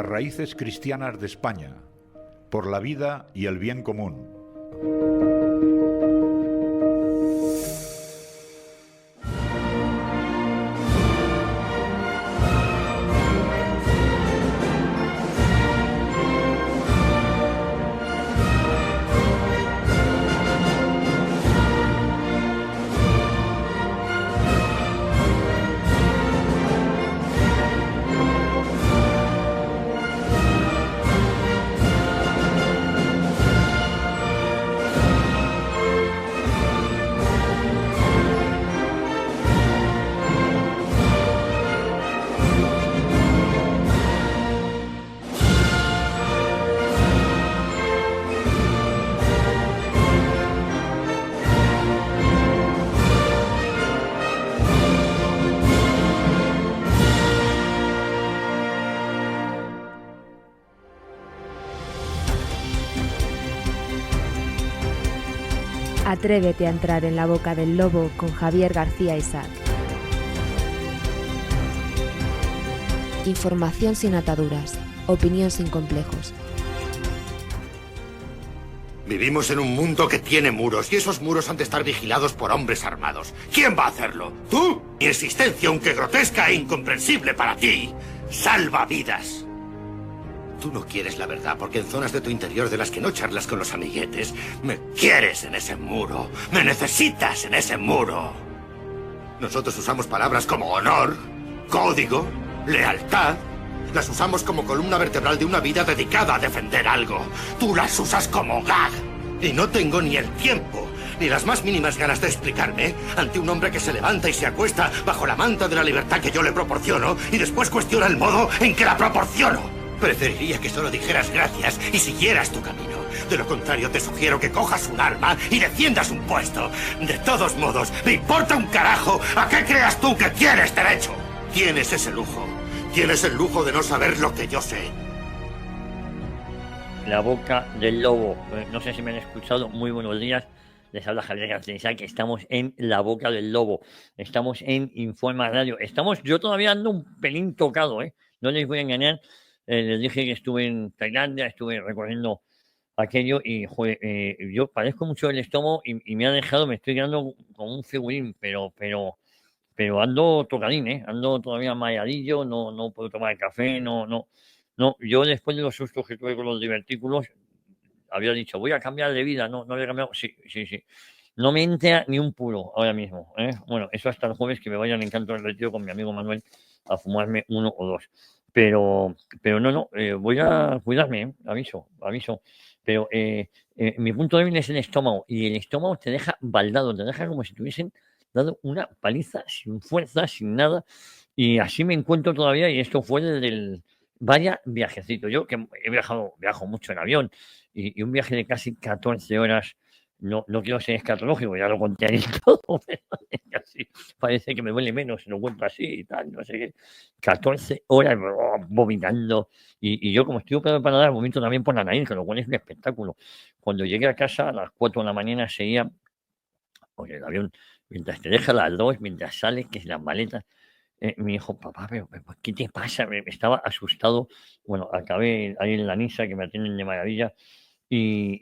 las raíces cristianas de España, por la vida y el bien común. Atrévete a entrar en la boca del lobo con Javier García Isaac. Información sin ataduras, opinión sin complejos. Vivimos en un mundo que tiene muros y esos muros han de estar vigilados por hombres armados. ¿Quién va a hacerlo? ¿Tú? Mi existencia, aunque grotesca e incomprensible para ti, salva vidas. Tú no quieres la verdad porque en zonas de tu interior de las que no charlas con los amiguetes, me quieres en ese muro, me necesitas en ese muro. Nosotros usamos palabras como honor, código, lealtad. Las usamos como columna vertebral de una vida dedicada a defender algo. Tú las usas como gag. Y no tengo ni el tiempo, ni las más mínimas ganas de explicarme ante un hombre que se levanta y se acuesta bajo la manta de la libertad que yo le proporciono y después cuestiona el modo en que la proporciono. Preferiría que solo dijeras gracias y siguieras tu camino. De lo contrario, te sugiero que cojas un arma y defiendas un puesto. De todos modos, me importa un carajo a qué creas tú que tienes derecho. Tienes ese lujo. Tienes el lujo de no saber lo que yo sé. La boca del lobo. No sé si me han escuchado. Muy buenos días. Les habla Javier García Isaac, que estamos en La Boca del Lobo. Estamos en Informa Radio. Yo todavía ando un pelín tocado, ¿eh? No les voy a engañar. Les dije que estuve en Tailandia, estuve recorriendo aquello y joder, yo padezco mucho el estómago y me ha dejado, me estoy quedando como un figurín, pero ando tocadín, ando todavía mareadillo, no puedo tomar café, no. Yo después de los sustos que tuve con los divertículos, había dicho, voy a cambiar de vida, no había cambiado, sí. No me entra ni un puro ahora mismo, ¿eh? Bueno, eso hasta el jueves que me vayan en Encanto del Retiro con mi amigo Manuel a fumarme uno o dos. Pero no, voy a cuidarme, aviso. Pero mi punto débil es el estómago y el estómago te deja baldado, te deja como si te hubiesen dado una paliza sin fuerza, sin nada. Y así me encuentro todavía y esto fue del vaya viajecito. Yo que viajo mucho en avión y un viaje de casi 14 horas. No quiero ser escatológico, ya lo conté ahí todo, pero así parece que me duele menos si lo cuento así y tal, no sé qué. 14 horas vomitando y yo como estoy operado para nadar, vomito también por la nariz, que lo cual es un espectáculo. Cuando llegué a casa a las 4 de la mañana seguía, oye, el avión, mientras te deja a las 2, mientras sales, que es las maletas, me dijo, papá, pero ¿qué te pasa? Me estaba asustado. Bueno, acabé ahí en la Nisa, que me atienden de maravilla, y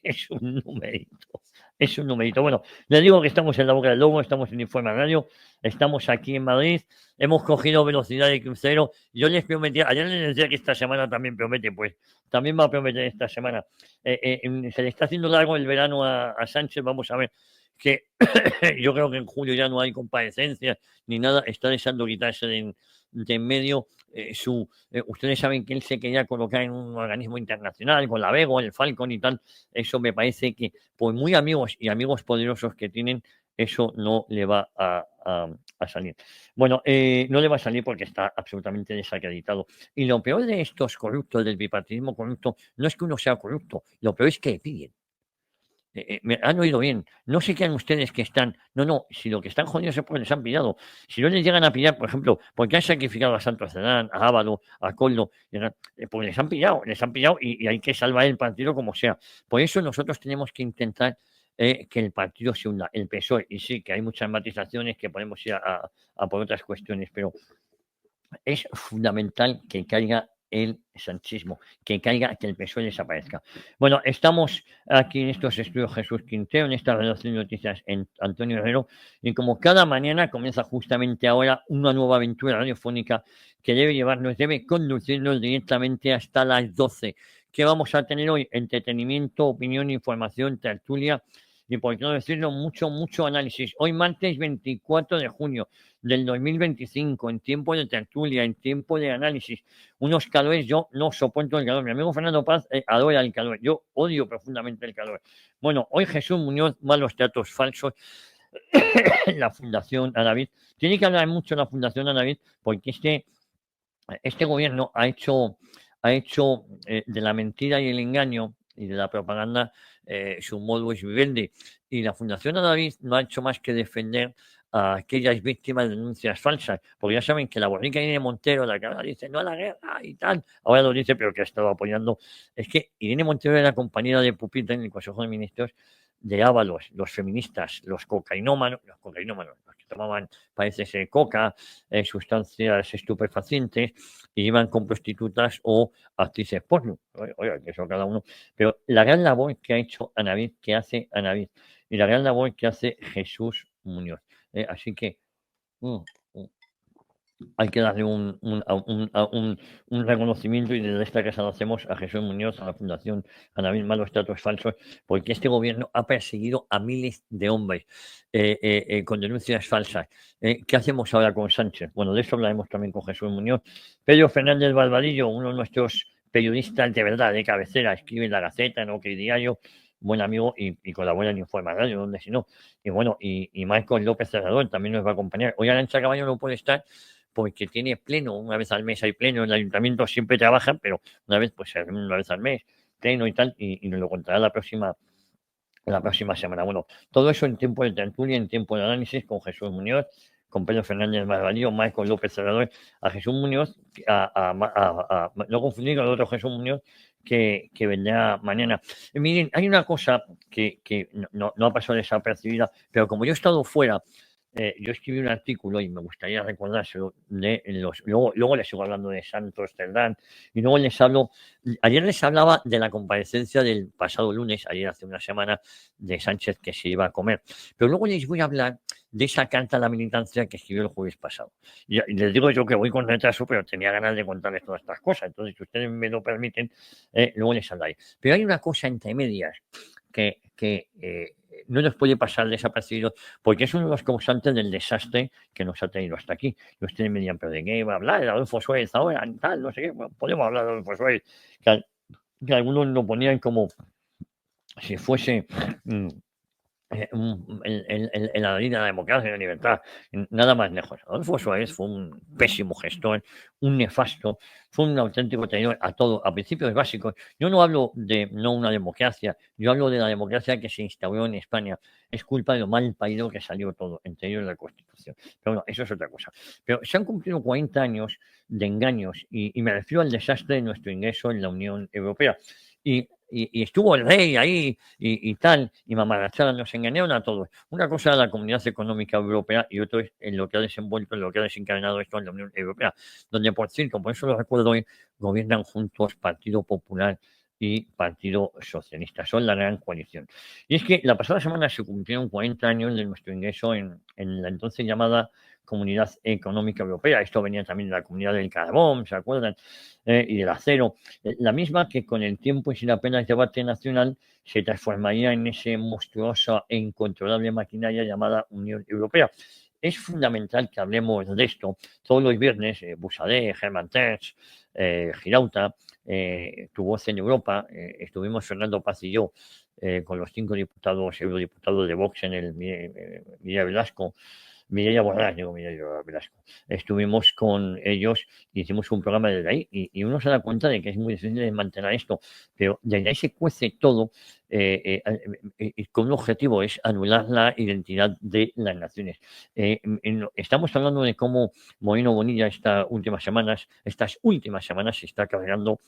es un numerito. Bueno, les digo que estamos en La Boca del Lobo, estamos en Informa Radio, estamos aquí en Madrid, hemos cogido velocidad de crucero. Yo les prometí, ayer les decía que esta semana también promete, pues también va a prometer esta semana. Se le está haciendo largo el verano a Sánchez, vamos a ver, que yo creo que en julio ya no hay comparecencias ni nada, está deseando quitarse de en medio ustedes saben que él se quería colocar en un organismo internacional con la Bego, el Falcon y tal. Eso me parece que por muy amigos y amigos poderosos que tienen, eso no le va a salir. Bueno, no le va a salir porque está absolutamente desacreditado. Y lo peor de estos corruptos, del bipartidismo corrupto, no es que uno sea corrupto, lo peor es que piden. Me han oído bien. No se quedan ustedes que están. No, si lo que están jodidos es porque les han pillado. Si no les llegan a pillar, por ejemplo, porque han sacrificado a Santos Cerdán, a Ábalo, a Coldo, porque les han pillado y hay que salvar el partido como sea. Por eso nosotros tenemos que intentar que el partido se hunda, el PSOE. Y sí, que hay muchas matizaciones que podemos ir a por otras cuestiones, pero es fundamental que caiga el sanchismo, que caiga, que el PSOE desaparezca. Bueno, estamos aquí en estos estudios Jesús Quintero, en esta redacción de noticias en Antonio Herrero, y como cada mañana comienza justamente ahora una nueva aventura radiofónica que debe conducirnos directamente hasta las 12. ¿Qué vamos a tener hoy? Entretenimiento, opinión, información, tertulia y, por qué no decirlo, mucho análisis. Hoy martes 24 de junio del 2025, en tiempo de tertulia, en tiempo de análisis. Unos calores, yo no soporto el calor. Mi amigo Fernando Paz adora el calor. Yo odio profundamente el calor. Bueno, hoy Jesús Muñoz, malos datos falsos. La Fundación Anavid. Tiene que hablar mucho la Fundación Anavid porque este gobierno ha hecho de la mentira y el engaño y de la propaganda su modus vivendi. Y la Fundación Anavid no ha hecho más que defender a aquellas víctimas de denuncias falsas, porque ya saben que la borrica Irene Montero, la que ahora dice no a la guerra y tal, ahora lo dice, pero que ha estado apoyando. Es que Irene Montero era compañera de pupitre en el Consejo de Ministros de Ábalos, los feministas, los cocainómanos, los que tomaban, parece ser, coca, sustancias estupefacientes, y iban con prostitutas o actrices porno. Oiga, que eso cada uno. Pero la gran labor que ha hecho Anavid, que hace Anavid, y la gran labor que hace Jesús Muñoz. Así que hay que darle un reconocimiento, y desde esta casa lo hacemos a Jesús Muñoz, a la Fundación Anavid, malos datos falsos, porque este gobierno ha perseguido a miles de hombres con denuncias falsas. ¿Qué hacemos ahora con Sánchez? Bueno, de eso hablaremos también con Jesús Muñoz. Pedro Fernández Barbadillo, uno de nuestros periodistas de verdad, de cabecera, escribe en La Gaceta, en OK Diario, buen amigo y colabora en Informa Radio, donde si no. Y bueno, y Marcos López Cerrador también nos va a acompañar. Hoy Arantxa Caballo no puede estar porque tiene pleno, una vez al mes hay pleno, en el ayuntamiento siempre trabajan, pero una vez al mes, pleno y tal, y nos lo contará la próxima semana. Bueno, todo eso en tiempo de tertulia, en tiempo de análisis, con Jesús Muñoz, con Pedro Fernández Barbadillo, Marcos López Cerrador, a Jesús Muñoz, no confundir con el otro Jesús Muñoz que vendrá mañana. Miren, hay una cosa que no ha pasado desapercibida, pero como yo he estado fuera, yo escribí un artículo y me gustaría recordárselo luego les sigo hablando de Santos Cerdán, y luego ayer les hablaba de la comparecencia del pasado lunes, ayer hace una semana, de Sánchez, que se iba a comer, pero luego les voy a hablar de esa carta a la militancia que escribió el jueves pasado. Y les digo yo que voy con retraso, pero tenía ganas de contarles todas estas cosas, entonces si ustedes me lo permiten, luego les hablaré. Pero hay una cosa entre medias que no nos puede pasar desapercibido, porque es uno de los causantes del desastre que nos ha traído hasta aquí. Y ustedes me dirán, ¿pero de qué va a hablar? De Adolfo Suárez ahora, tal, no sé qué. Bueno, podemos hablar de Adolfo Suárez, que algunos lo ponían como si fuese en la línea de la democracia y la libertad, nada más lejos. Adolfo Suárez fue un pésimo gestor, un nefasto, fue un auténtico traidor a todo, a principios básicos. Yo no hablo de una democracia, yo hablo de la democracia que se instauró en España. Es culpa de lo mal parido que salió todo, entre ellos la Constitución. Pero bueno, eso es otra cosa. Pero se han cumplido 40 años de engaños, y me refiero al desastre de nuestro ingreso en la Unión Europea. Y estuvo el rey ahí y tal, y mamarrachada, nos engañaron a todos. Una cosa era la Comunidad Económica Europea y otro es en lo que ha desenvuelto, en lo que ha desencadenado esto en la Unión Europea, donde, por cierto, por eso lo recuerdo hoy, gobiernan juntos Partido Popular y Partido Socialista. Son la gran coalición. Y es que la pasada semana se cumplieron 40 años de nuestro ingreso en la entonces llamada Comunidad Económica Europea. Esto venía también de la Comunidad del Carbón, ¿se acuerdan? Y del acero. La misma que con el tiempo y sin apenas debate nacional se transformaría en ese monstruosa e incontrolable maquinaria llamada Unión Europea. Es fundamental que hablemos de esto. Todos los viernes, Busadé, Germán Terz, Girauta, Tu Voz en Europa, estuvimos Fernando Paz y yo con los 5 eurodiputados de Vox en el Mireia Velasco, Mireia Borràs, Mireia Velasco. Estuvimos con ellos y hicimos un programa desde ahí, y uno se da cuenta de que es muy difícil de mantener esto, pero desde ahí se cuece todo con un objetivo, es anular la identidad de las naciones. Estamos hablando de cómo Moreno Bonilla estas últimas semanas se está cargando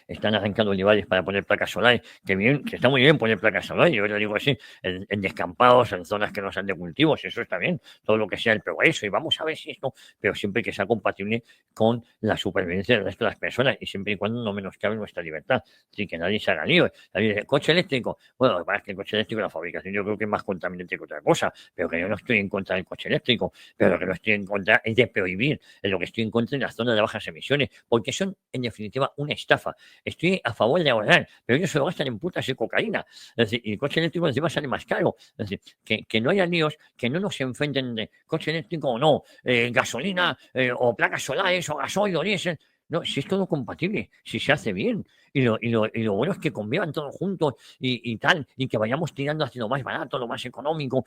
están arrancando olivares para poner placas solares, que está muy bien poner placas solares, yo te digo así, en descampados, en zonas que no sean de cultivos, eso está bien, todo lo que sea el progreso, y vamos a ver si esto, pero siempre que sea compatible con la supervivencia del resto de las personas, y siempre y cuando no menoscabe nuestra libertad, así que nadie se haga lío. El coche eléctrico, bueno, lo que pasa es que el coche eléctrico, la fabricación, yo creo que es más contaminante que otra cosa, pero que yo no estoy en contra del coche eléctrico, pero lo que no estoy en contra es de prohibir, es lo que estoy en contra de las zonas de bajas emisiones, porque son, en definitiva, una estafa. Estoy a favor de ahorrar, pero ellos se lo gastan en putas y cocaína. Es decir, y el coche eléctrico encima sale más caro. Es decir, que no haya líos, que no nos enfrenten de coche eléctrico o no, gasolina o placas solares o gasoil o diésel. No, si es todo compatible, si se hace bien. Y lo bueno es que convivan todos juntos y tal, y que vayamos tirando hacia lo más barato, lo más económico,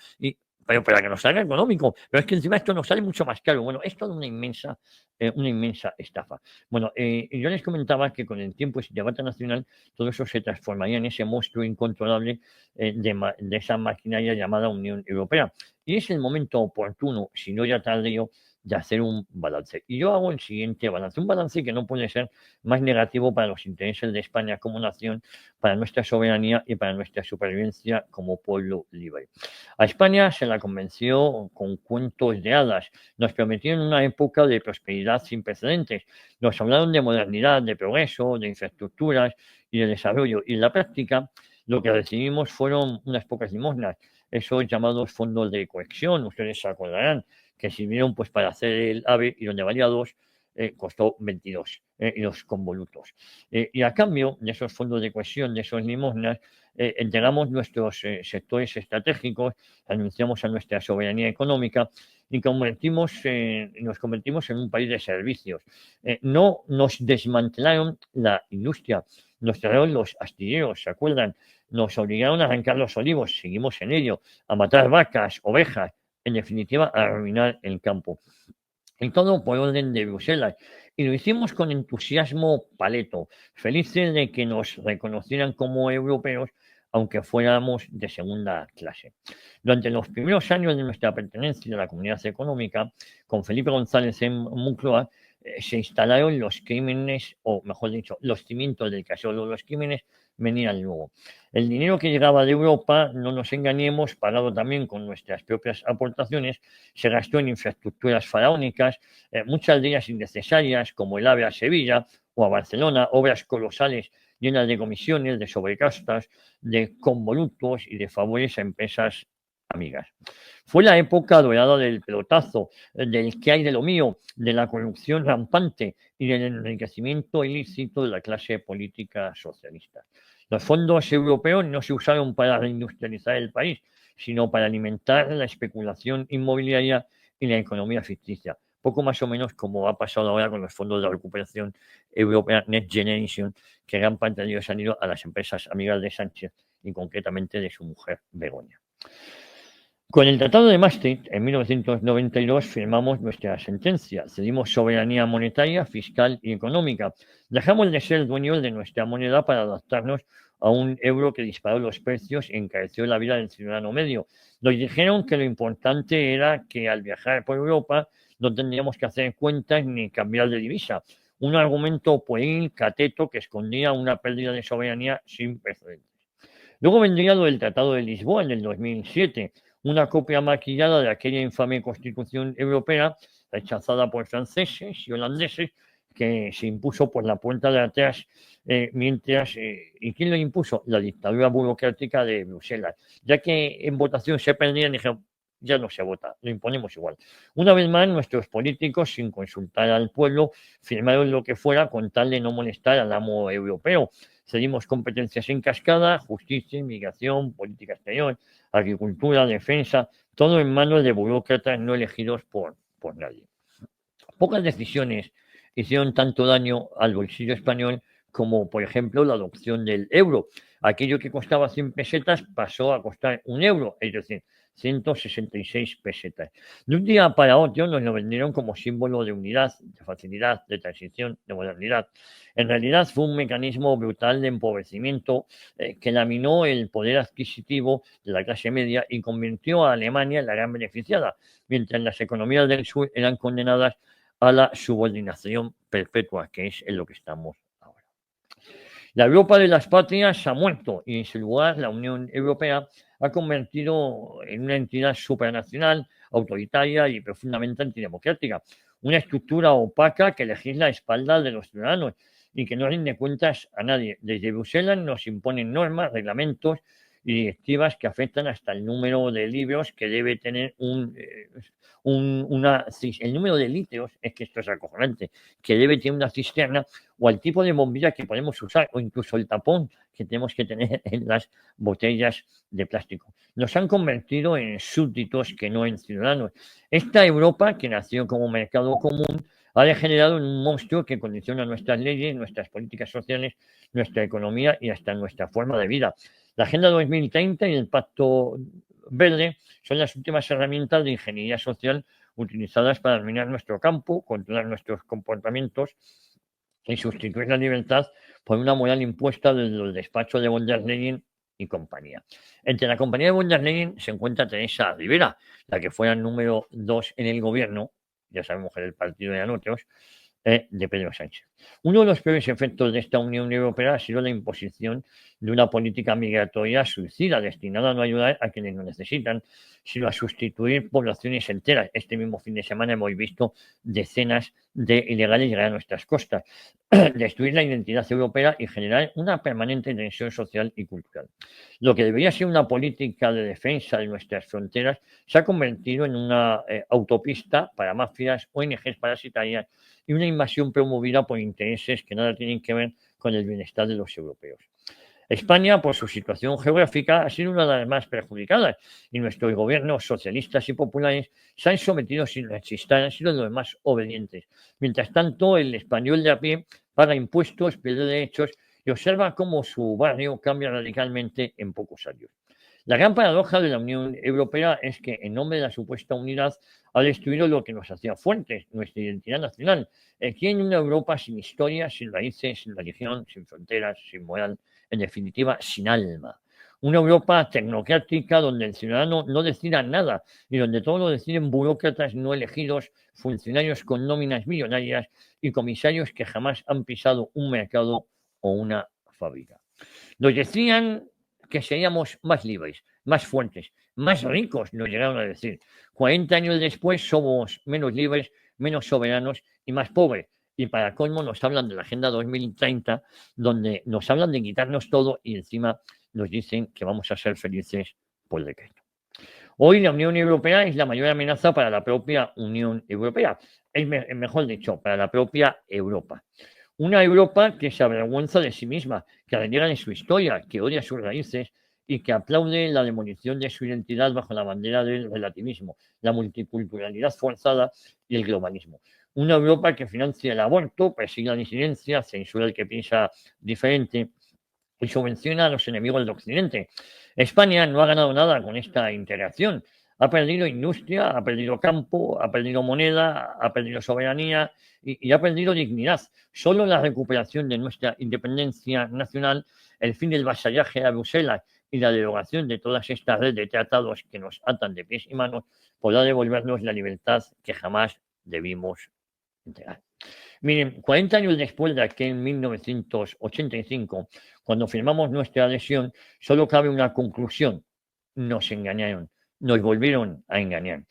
pero para que nos salga económico. Pero es que encima esto nos sale mucho más caro. Bueno, es toda una inmensa estafa. Bueno, yo les comentaba que con el tiempo y sin debate nacional, todo eso se transformaría en ese monstruo incontrolable de esa maquinaria llamada Unión Europea. Y es el momento oportuno, si no ya tardío, de hacer un balance. Y yo hago el siguiente balance, un balance que no puede ser más negativo para los intereses de España como nación, para nuestra soberanía y para nuestra supervivencia como pueblo libre. A España se la convenció con cuentos de hadas, nos prometieron una época de prosperidad sin precedentes, nos hablaron de modernidad, de progreso, de infraestructuras y de desarrollo, y en la práctica lo que recibimos fueron unas pocas limosnas, esos llamados fondos de cohesión, ustedes se acordarán, que sirvieron pues para hacer el AVE y donde valía 2, costó 22, y los convolutos. Y a cambio de esos fondos de cohesión, de esos limosnas, entregamos nuestros sectores estratégicos, anunciamos a nuestra soberanía económica y nos convertimos en un país de servicios. No nos desmantelaron la industria, nos trajeron los astilleros, ¿se acuerdan? Nos obligaron a arrancar los olivos, seguimos en ello, a matar vacas, ovejas, en definitiva, a arruinar el campo. Y todo por orden de Bruselas. Y lo hicimos con entusiasmo paleto, felices de que nos reconocieran como europeos, aunque fuéramos de segunda clase. Durante los primeros años de nuestra pertenencia a la Comunidad Económica, con Felipe González en Moncloa, se instalaron los crímenes, o mejor dicho, los cimientos del casorio de los crímenes venían luego. El dinero que llegaba de Europa, no nos engañemos, pagado también con nuestras propias aportaciones, se gastó en infraestructuras faraónicas, muchas de ellas innecesarias, como el AVE a Sevilla o a Barcelona, obras colosales llenas de comisiones, de sobrecastas, de convolutos y de favores a empresas amigas. Fue la época dorada del pelotazo, del que hay de lo mío, de la corrupción rampante y del enriquecimiento ilícito de la clase política socialista. Los fondos europeos no se usaron para reindustrializar el país, sino para alimentar la especulación inmobiliaria y la economía ficticia. Poco más o menos como ha pasado ahora con los fondos de recuperación europea Next Generation, que gran parte de ellos han ido a las empresas amigas de Sánchez y concretamente de su mujer Begoña. Con el Tratado de Maastricht, en 1992, firmamos nuestra sentencia. Cedimos soberanía monetaria, fiscal y económica. Dejamos de ser dueños de nuestra moneda para adaptarnos a un euro que disparó los precios y encareció la vida del ciudadano medio. Nos dijeron que lo importante era que al viajar por Europa no tendríamos que hacer cuentas ni cambiar de divisa. Un argumento pueril, cateto, que escondía una pérdida de soberanía sin precedentes. Luego vendría lo del Tratado de Lisboa en el 2007, una copia maquillada de aquella infame Constitución Europea, rechazada por franceses y holandeses, que se impuso por la puerta de atrás, ¿y quién lo impuso? La dictadura burocrática de Bruselas, ya que en votación se perdían, dijeron, ya no se vota, lo imponemos igual. Una vez más, nuestros políticos, sin consultar al pueblo, firmaron lo que fuera con tal de no molestar al amo europeo. Cedimos competencias en cascada, justicia, inmigración, política exterior, agricultura, defensa, todo en manos de burócratas no elegidos por nadie. Pocas decisiones hicieron tanto daño al bolsillo español como, por ejemplo, la adopción del euro. Aquello que costaba 100 pesetas pasó a costar 1 euro, es decir, 166 pesetas. De un día para otro nos lo vendieron como símbolo de unidad, de facilidad, de transición, de modernidad. En realidad fue un mecanismo brutal de empobrecimiento que laminó el poder adquisitivo de la clase media y convirtió a Alemania en la gran beneficiada, mientras las economías del sur eran condenadas a la subordinación perpetua, que es en lo que estamos ahora. La Europa de las patrias ha muerto y en su lugar la Unión Europea ha convertido en una entidad supranacional, autoritaria y profundamente antidemocrática. Una estructura opaca que legisla a espaldas de los ciudadanos y que no rinde cuentas a nadie. Desde Bruselas nos imponen normas, reglamentos y directivas que afectan hasta el número de libros que debe tener el número de litros, es que esto es acojonante, que debe tener una cisterna, o el tipo de bombilla que podemos usar, o incluso el tapón que tenemos que tener en las botellas de plástico. Nos han convertido en súbditos que no en ciudadanos. Esta Europa, que nació como mercado común, ha degenerado en un monstruo que condiciona nuestras leyes, nuestras políticas sociales, nuestra economía y hasta nuestra forma de vida. La Agenda 2030 y el Pacto Verde son las últimas herramientas de ingeniería social utilizadas para dominar nuestro campo, controlar nuestros comportamientos y sustituir la libertad por una moral impuesta desde los despachos de von der Leyen y compañía. Entre la compañía de von der Leyen se encuentra Teresa Rivera, la que fue el número 2 en el gobierno, ya sabemos que era el partido de nosotros, de Pedro Sánchez. Uno de los peores efectos de esta Unión Europea ha sido la imposición de una política migratoria suicida destinada a no ayudar a quienes lo necesitan, sino a sustituir poblaciones enteras. Este mismo fin de semana hemos visto decenas de ilegales llegar a nuestras costas, destruir la identidad europea y generar una permanente tensión social y cultural. Lo que debería ser una política de defensa de nuestras fronteras se ha convertido en una autopista para mafias, ONGs parasitarias y una invasión promovida por intereses que nada tienen que ver con el bienestar de los europeos. España, por su situación geográfica, ha sido una de las más perjudicadas y nuestros gobiernos socialistas y populares se han sometido sin resistir, han sido los más obedientes. Mientras tanto, el español de a pie paga impuestos, pierde derechos y observa cómo su barrio cambia radicalmente en pocos años. La gran paradoja de la Unión Europea es que, en nombre de la supuesta unidad, ha destruido lo que nos hacía fuertes, nuestra identidad nacional. Quieren una Europa sin historia, sin raíces, sin religión, sin fronteras, sin moral, en definitiva, sin alma. Una Europa tecnocrática donde el ciudadano no decida nada y donde todo lo deciden burócratas no elegidos, funcionarios con nóminas millonarias y comisarios que jamás han pisado un mercado o una fábrica. Nos decían que seríamos más libres, más fuertes, más ricos, nos llegaron a decir. 40 años después somos menos libres, menos soberanos y más pobres. Y para colmo nos hablan de la Agenda 2030, donde nos hablan de quitarnos todo y encima nos dicen que vamos a ser felices por decreto. Hoy la Unión Europea es la mayor amenaza para la propia Unión Europea. Mejor dicho, para la propia Europa. Una Europa que se avergüenza de sí misma, que reniega de su historia, que odia sus raíces y que aplaude la demolición de su identidad bajo la bandera del relativismo, la multiculturalidad forzada y el globalismo. Una Europa que financia el aborto, persigue la disidencia, censura al que piensa diferente y subvenciona a los enemigos del Occidente. España no ha ganado nada con esta integración. Ha perdido industria, ha perdido campo, ha perdido moneda, ha perdido soberanía y ha perdido dignidad. Solo la recuperación de nuestra independencia nacional, el fin del vasallaje a Bruselas y la derogación de todas estas redes de tratados que nos atan de pies y manos podrá devolvernos la libertad que jamás debimos entregar. Miren, 40 años después de aquel 1985, cuando firmamos nuestra adhesión, solo cabe una conclusión. Nos engañaron, nos volvieron a engañar.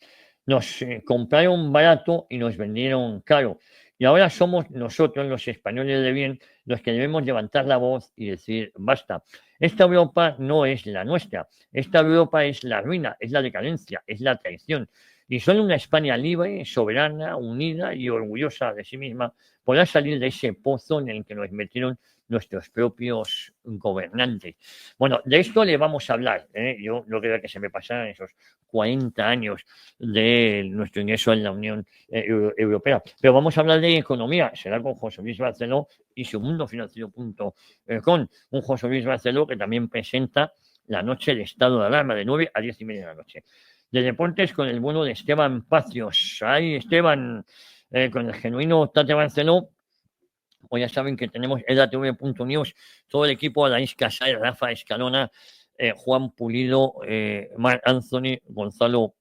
Nos compraron barato y nos vendieron caro. Y ahora somos nosotros, los españoles de bien, los que debemos levantar la voz y decir basta. Esta Europa no es la nuestra. Esta Europa es la ruina, es la decadencia, es la traición. Y solo una España libre, soberana, unida y orgullosa de sí misma podrá salir de ese pozo en el que nos metieron nuestros propios gobernantes. Bueno, de esto le vamos a hablar. Yo no quería que se me pasaran esos 40 años de nuestro ingreso en la Unión Europea. Pero vamos a hablar de economía. Será con José Luis Barceló y su mundofinanciero.com. Un José Luis Barceló que también presenta la noche de estado de alarma de 9 a 10:30 de la noche. De deportes con el bueno de Esteban Pacios. Ahí Esteban, con el genuino Tate Barceló. Hoy ya saben que tenemos edatv.news, todo el equipo, Alaís Casay, Rafa Escalona, Juan Pulido, Marc Anthony, Gonzalo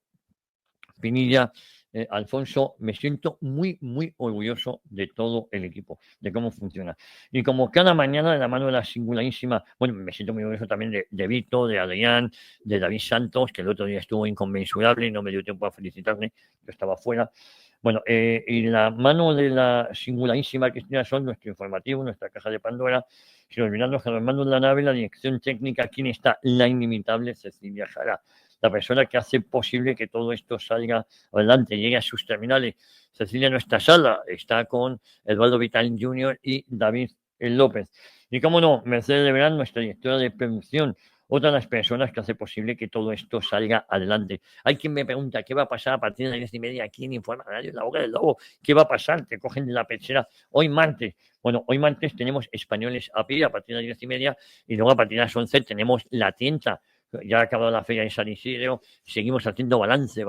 Pinilla, Alfonso, me siento muy, muy orgulloso de todo el equipo, de cómo funciona. Y como cada mañana, de la mano de la singularísima, bueno, me siento muy orgulloso también de Vito, de Adrián, de David Santos, que el otro día estuvo inconmensurable y no me dio tiempo a felicitarme, yo estaba fuera. Bueno, y la mano de la singularísima Cristina Sol, nuestro informativo, nuestra caja de Pandora, sin olvidarnos que los mandos de la nave, la dirección técnica, ¿quién está? La inimitable Cecilia Jara, la persona que hace posible que todo esto salga adelante, llegue a sus terminales. Cecilia no está sola, está con Eduardo Vital Jr. y David López. Y cómo no, Mercedes de Verán, nuestra directora de producción, otra de las personas que hace posible que todo esto salga adelante. Hay quien me pregunta qué va a pasar a partir de las 10:30 aquí en Informa Radio, en la Boca del Lobo. ¿Qué va a pasar? Te cogen de la pechera hoy martes. Bueno, hoy martes tenemos Españoles a pie a partir de las 10:30 y luego a partir de las 11 tenemos La Tienda. Ya ha acabado la feria de San Isidro, seguimos haciendo balance.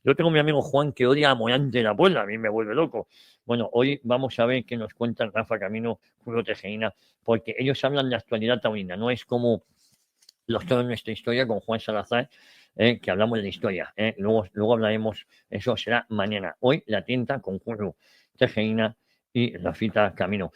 Yo tengo a mi amigo Juan que odia a Morante de la Puebla, a mí me vuelve loco. Bueno, hoy vamos a ver qué nos cuentan Rafa Camino, Julio Tejeina, porque ellos hablan de actualidad taurina, no es como los toros de nuestra historia con Juan Salazar, que hablamos de historia. Luego hablaremos, eso será mañana. Hoy La Tienda con Julio Tejeina y Rafita Camino.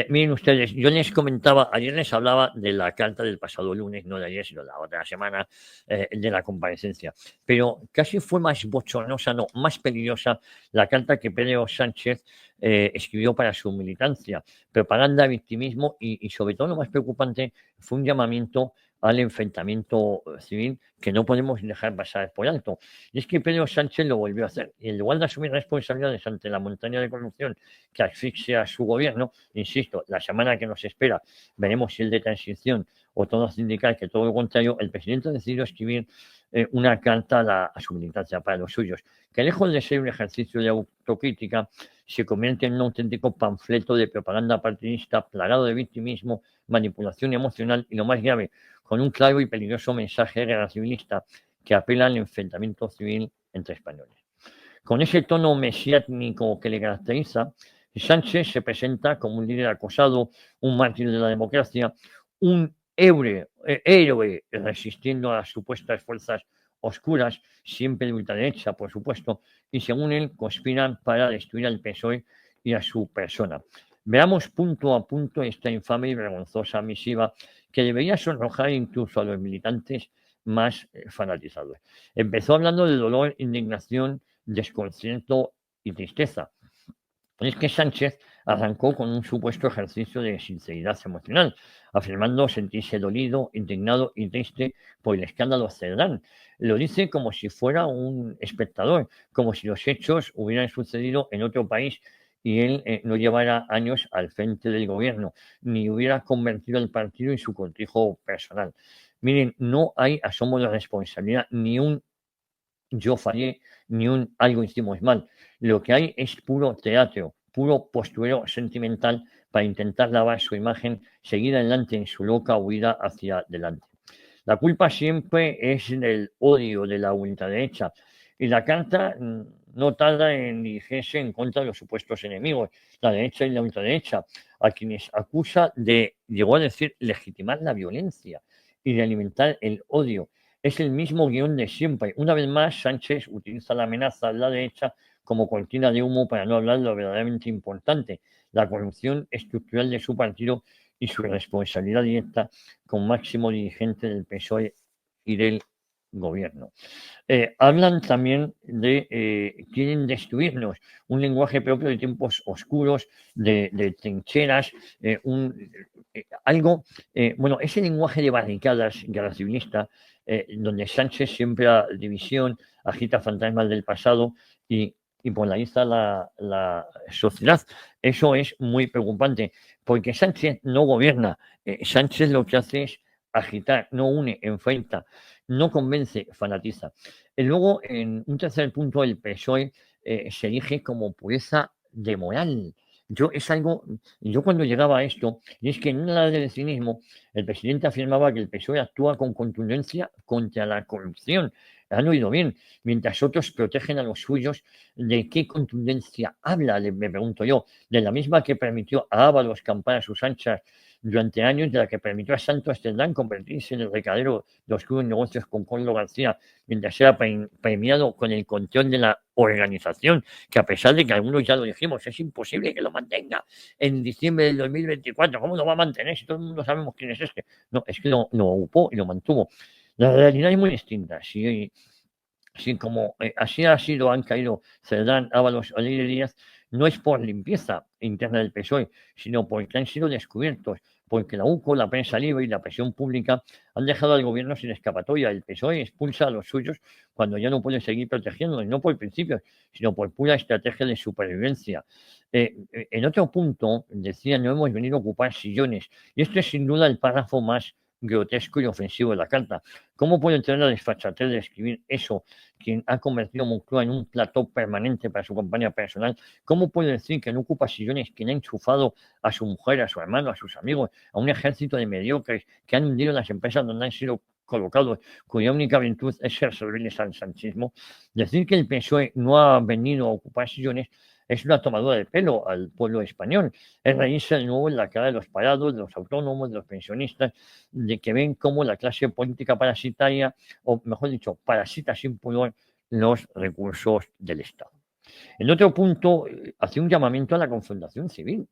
Miren ustedes, yo les comentaba, ayer les hablaba de la carta del pasado lunes, no de ayer, sino de la otra semana, de la comparecencia. Pero casi fue más bochornosa, no, más peligrosa la carta que Pedro Sánchez escribió para su militancia. Propaganda, victimismo y sobre todo lo más preocupante fue un llamamiento al enfrentamiento civil que no podemos dejar pasar por alto. Y es que Pedro Sánchez lo volvió a hacer. Y en lugar de asumir responsabilidades ante la montaña de corrupción que asfixia a su gobierno, insisto, la semana que nos espera veremos si el de transición o todo hace indicar que todo lo contrario, el presidente decidió escribir una carta a su militancia para los suyos, que lejos de ser un ejercicio de autocrítica, se convierte en un auténtico panfleto de propaganda partidista plagado de victimismo, manipulación emocional y, lo más grave, con un claro y peligroso mensaje guerra civilista que apela al enfrentamiento civil entre españoles. Con ese tono mesiánico que le caracteriza, Sánchez se presenta como un líder acosado, un mártir de la democracia, un héroe resistiendo a las supuestas fuerzas oscuras, siempre de ultraderecha, por supuesto, y según él conspiran para destruir al PSOE y a su persona. Veamos punto a punto esta infame y vergonzosa misiva que debería sonrojar incluso a los militantes más fanatizados. Empezó hablando de dolor, indignación, desconcierto y tristeza. Es que Sánchez arrancó con un supuesto ejercicio de sinceridad emocional, afirmando sentirse dolido, indignado y triste por el escándalo Cerdán. Lo dice como si fuera un espectador, como si los hechos hubieran sucedido en otro país y él no llevara años al frente del gobierno, ni hubiera convertido el partido en su cortijo personal. Miren, no hay asomo de responsabilidad, ni un yo fallé, ni un algo hicimos mal. Lo que hay es puro teatro, puro postureo sentimental para intentar lavar su imagen, seguir adelante en su loca huida hacia adelante. La culpa siempre es del odio de la ultraderecha y la carta no tarda en dirigirse en contra de los supuestos enemigos, la derecha y la ultraderecha, a quienes acusa de, llegó a decir, legitimar la violencia y de alimentar el odio. Es el mismo guión de siempre. Una vez más, Sánchez utiliza la amenaza de la derecha como cortina de humo para no hablar de lo verdaderamente importante, la corrupción estructural de su partido y su responsabilidad directa como máximo dirigente del PSOE y del gobierno. Hablan también de quieren destruirnos, un lenguaje propio de tiempos oscuros, de trincheras, bueno, ese lenguaje de barricadas guerra civilista, donde Sánchez siembra división, agita fantasmas del pasado y polariza la sociedad. Eso es muy preocupante, porque Sánchez no gobierna. Sánchez lo que hace es agitar, no une, enfrenta, no convence, fanatiza. Y luego, en un tercer punto, el PSOE se erige como pureza de moral. Yo cuando llegaba a esto, y es que en una del cinismo, el presidente afirmaba que el PSOE actúa con contundencia contra la corrupción. Han oído bien, mientras otros protegen a los suyos. ¿De qué contundencia habla? Me pregunto yo. De la misma que permitió a Ábalos campar a sus anchas durante años, de la que permitió a Santos Cerdán convertirse en el recadero de oscuros negocios con Coldo García, mientras era premiado con el control de la organización, que a pesar de que algunos ya lo dijimos, es imposible que lo mantenga en diciembre del 2024. ¿Cómo lo va a mantener si todo el mundo sabemos quién es este? No, es que lo ocupó y lo mantuvo. La realidad es muy distinta. Si como así han caído Cerdán, Ábalos, Alegre Díaz, no es por limpieza interna del PSOE, sino porque han sido descubiertos, porque la UCO, la prensa libre y la presión pública han dejado al gobierno sin escapatoria. El PSOE expulsa a los suyos cuando ya no puede seguir protegiéndolos, no por principios, sino por pura estrategia de supervivencia. En otro punto, decía, no hemos venido a ocupar sillones, y esto es sin duda el párrafo más grotesco y ofensivo de la carta. ¿Cómo puede entrar la desfachatez de escribir eso quien ha convertido a Moncloa en un plató permanente para su campaña personal? ¿Cómo puede decir que no ocupa sillones quien ha enchufado a su mujer, a su hermano, a sus amigos, a un ejército de mediocres que han hundido las empresas donde han sido colocados, cuya única virtud es ser serviles al sanchismo? Decir que el PSOE no ha venido a ocupar sillones es una tomadura de pelo al pueblo español. Es reírse de nuevo en la cara de los parados, de los autónomos, de los pensionistas, de que ven cómo la clase política parasitaria, o mejor dicho, parasita sin pudor los recursos del Estado. En otro punto, hace un llamamiento a la confrontación civil.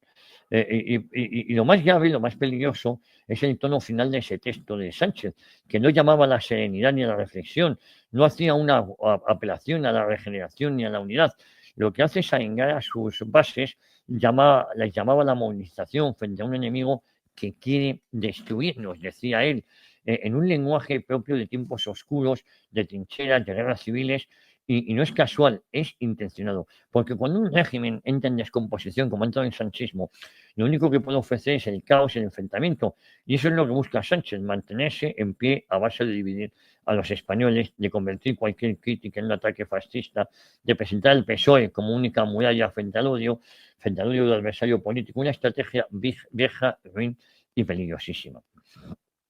Y lo más grave, lo más peligroso, es el tono final de ese texto de Sánchez, que no llamaba a la serenidad ni a la reflexión, no hacía una apelación a la regeneración ni a la unidad. Lo que hace es arengar a sus bases, les llamaba a la movilización frente a un enemigo que quiere destruirnos, decía él, en un lenguaje propio de tiempos oscuros, de trincheras, de guerras civiles. Y no es casual, es intencionado. Porque cuando un régimen entra en descomposición, como ha entrado en el sanchismo, lo único que puede ofrecer es el caos y el enfrentamiento. Y eso es lo que busca Sánchez, mantenerse en pie a base de dividir a los españoles, de convertir cualquier crítica en un ataque fascista, de presentar al PSOE como única muralla frente al odio del adversario político. Una estrategia vieja, ruin y peligrosísima.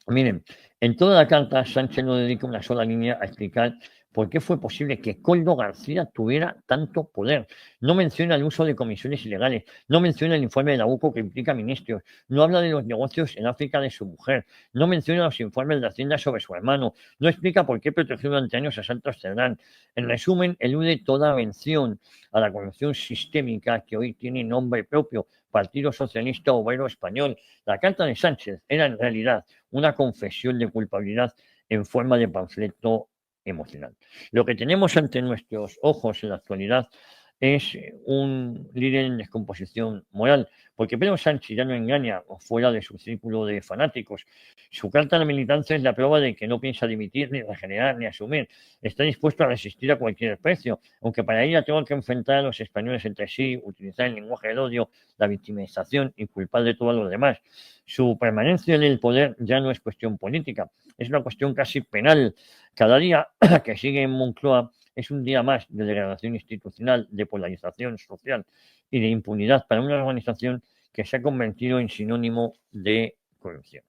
Miren, en toda la carta Sánchez no dedica una sola línea a explicar por qué fue posible que Coldo García tuviera tanto poder. No menciona el uso de comisiones ilegales, no menciona el informe de la UCO que implica ministros, no habla de los negocios en África de su mujer, no menciona los informes de Hacienda sobre su hermano, no explica por qué protegió durante años a Santos Cerdán. En resumen, elude toda mención a la corrupción sistémica que hoy tiene nombre propio, Partido Socialista Obrero Español. La carta de Sánchez era en realidad una confesión de culpabilidad en forma de panfleto emocional. Lo que tenemos ante nuestros ojos en la actualidad es un líder en descomposición moral, porque Pedro Sánchez ya no engaña fuera de su círculo de fanáticos. Su carta a la militancia es la prueba de que no piensa dimitir, ni regenerar, ni asumir. Está dispuesto a resistir a cualquier precio, aunque para ello tenga que enfrentar a los españoles entre sí, utilizar el lenguaje del odio, la victimización y culpar de todo a los demás. Su permanencia en el poder ya no es cuestión política, es una cuestión casi penal. Cada día que sigue en Moncloa es un día más de degradación institucional, de polarización social y de impunidad para una organización que se ha convertido en sinónimo de corrupción.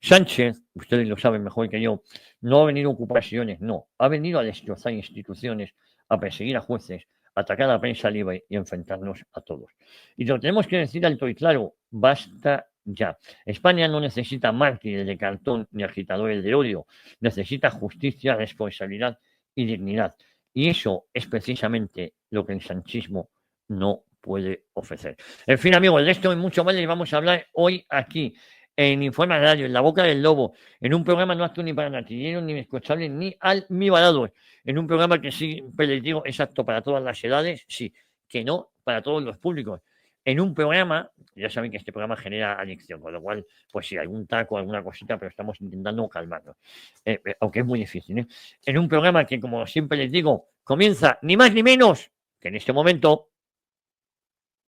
Sánchez, ustedes lo saben mejor que yo, no ha venido a ocupar sillones, no, ha venido a destrozar instituciones, a perseguir a jueces, a atacar a la prensa libre y a enfrentarnos a todos. Y lo tenemos que decir alto y claro, basta ya. España no necesita mártires de cartón ni agitadores de odio, necesita justicia, responsabilidad y dignidad. Y eso es precisamente lo que el sanchismo no puede ofrecer. En fin, amigos, de esto y mucho más les vamos a hablar hoy aquí, en Informa Radio, en La Boca del Lobo, en un programa no apto ni para natilleros, ni escuchables, ni almibarados, en un programa que siempre les digo es apto para todas las edades, sí, que no para todos los públicos. En un programa, ya saben que este programa genera adicción, con lo cual, pues sí, algún taco, alguna cosita, pero estamos intentando calmarnos, aunque es muy difícil, ¿eh? En un programa que, como siempre les digo, comienza ni más ni menos que en este momento.